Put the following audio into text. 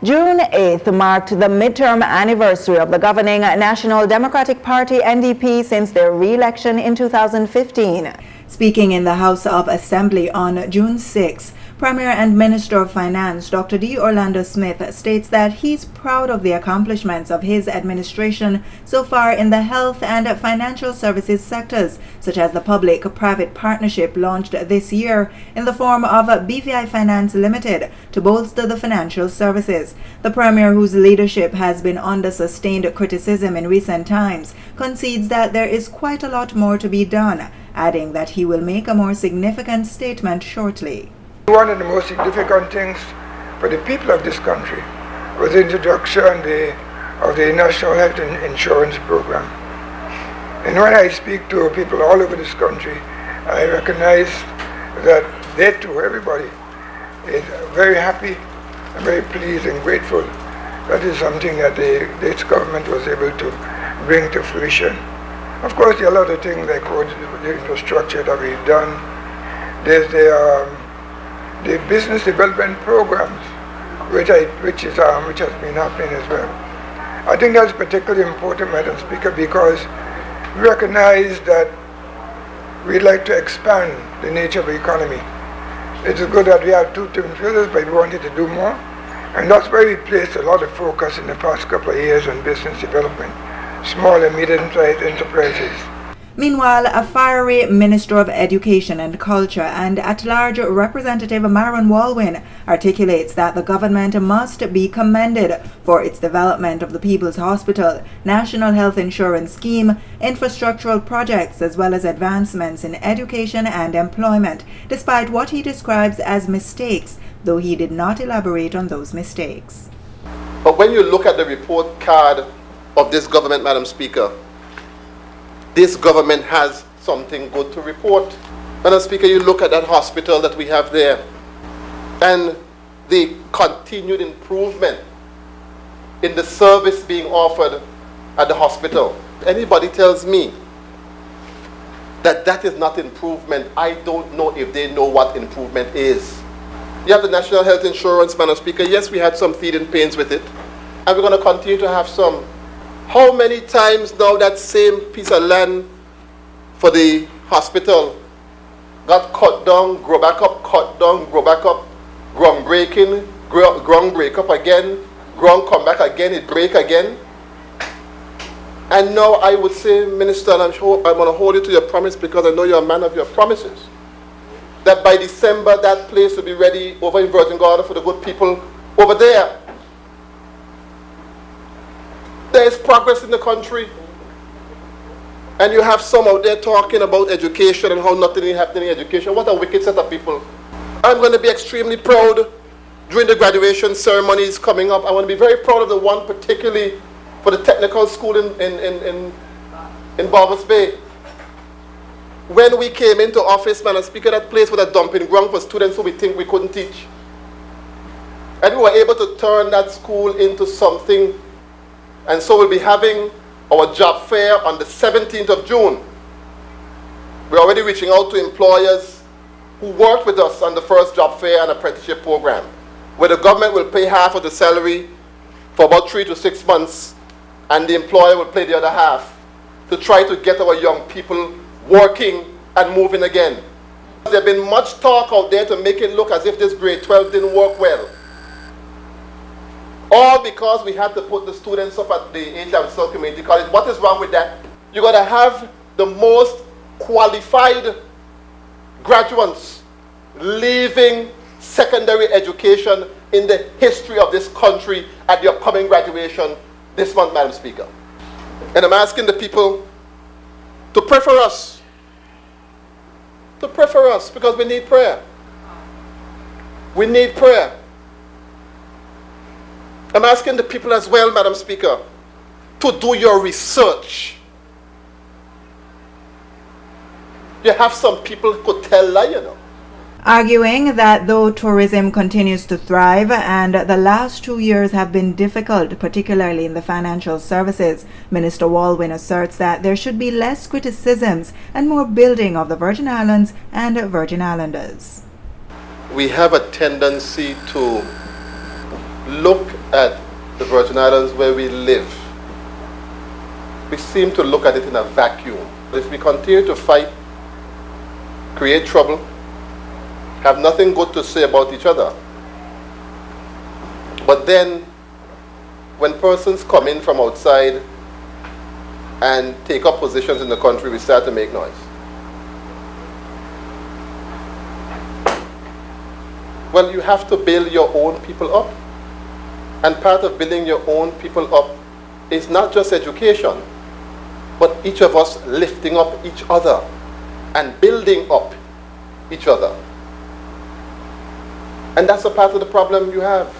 June 8th marked the midterm anniversary of the governing National Democratic Party NDP since their re-election in 2015. Speaking in the House of Assembly on June 6, Premier and Minister of Finance Dr. D. Orlando Smith states that he's proud of the accomplishments of his administration so far in the health and financial services sectors, such as the public-private partnership launched this year in the form of BVI Finance Limited to bolster the financial services. The Premier, whose leadership has been under sustained criticism in recent times, concedes that there is quite a lot more to be done, adding that he will make a more significant statement shortly. One of the most significant things for the people of this country was the introduction of the National Health Insurance Program. And when I speak to people all over this country, I recognize that they too, everybody, is very happy and very pleased and grateful. That is something that this government was able to bring to fruition. Of course, there are a lot of things like the infrastructure that we've done. There's the business development programs, which has been happening as well. I think that's particularly important, Madam Speaker, because we recognize that we'd like to expand the nature of the economy. It is good that we have two term pillars, but we wanted to do more, and that's why we placed a lot of focus in the past couple of years on business development, small and medium-sized enterprises. Meanwhile, a fiery Minister of Education and Culture and at-large Representative Myron Walwyn articulates that the government must be commended for its development of the People's Hospital, National Health Insurance Scheme, infrastructural projects, as well as advancements in education and employment, despite what he describes as mistakes, though he did not elaborate on those mistakes. But when you look at the report card of this government, Madam Speaker, this government has something good to report. Madam Speaker, you look at that hospital that we have there and the continued improvement in the service being offered at the hospital. Anybody tells me that that is not improvement, I don't know if they know what improvement is. You have the National Health Insurance, Madam Speaker. Yes, we had some feeding pains with it, and we're going to continue to have some. How many times now that same piece of land for the hospital got cut down, grow back up, cut down, grow back up, ground breaking, ground break up again, ground come back again, it break again. And now I would say, Minister, and I'm going to hold you to your promise because I know you're a man of your promises, that by December that place will be ready over in Virgin Gorda for the good people over there. There is progress in the country, and you have some out there talking about education and how nothing is happening in education. What a wicked set of people. I'm going to be extremely proud during the graduation ceremonies coming up. I want to be very proud of the one particularly for the technical school in Barbers Bay. When we came into office, Madam Speaker, that place was a dumping ground for students who we think we couldn't teach. And we were able to turn that school into something. And so we'll be having our job fair on the 17th of June. We're already reaching out to employers who worked with us on the first job fair and apprenticeship program, where the government will pay half of the salary for about 3 to 6 months, and the employer will pay the other half to try to get our young people working and moving again. There's been much talk out there to make it look as if this grade 12 didn't work well. All because we had to put the students up at the H.M. Community College. What is wrong with that? You got to have the most qualified graduates leaving secondary education in the history of this country at the upcoming graduation this month, Madam Speaker. And I'm asking the people to pray for us. To pray for us, because we need prayer. We need prayer. I'm asking the people as well, Madam Speaker, to do your research. You have some people who could tell lie, you know. Arguing that though tourism continues to thrive and the last 2 years have been difficult, particularly in the financial services, Minister Walwyn asserts that there should be less criticisms and more building of the Virgin Islands and Virgin Islanders. We have a tendency to look at the Virgin Islands where we live, we seem to look at it in a vacuum. If we continue to fight, create trouble, have nothing good to say about each other, but then when persons come in from outside and take up positions in the country, we start to make noise. Well, you have to build your own people up. And part of building your own people up is not just education, but each of us lifting up each other and building up each other. And that's a part of the problem you have.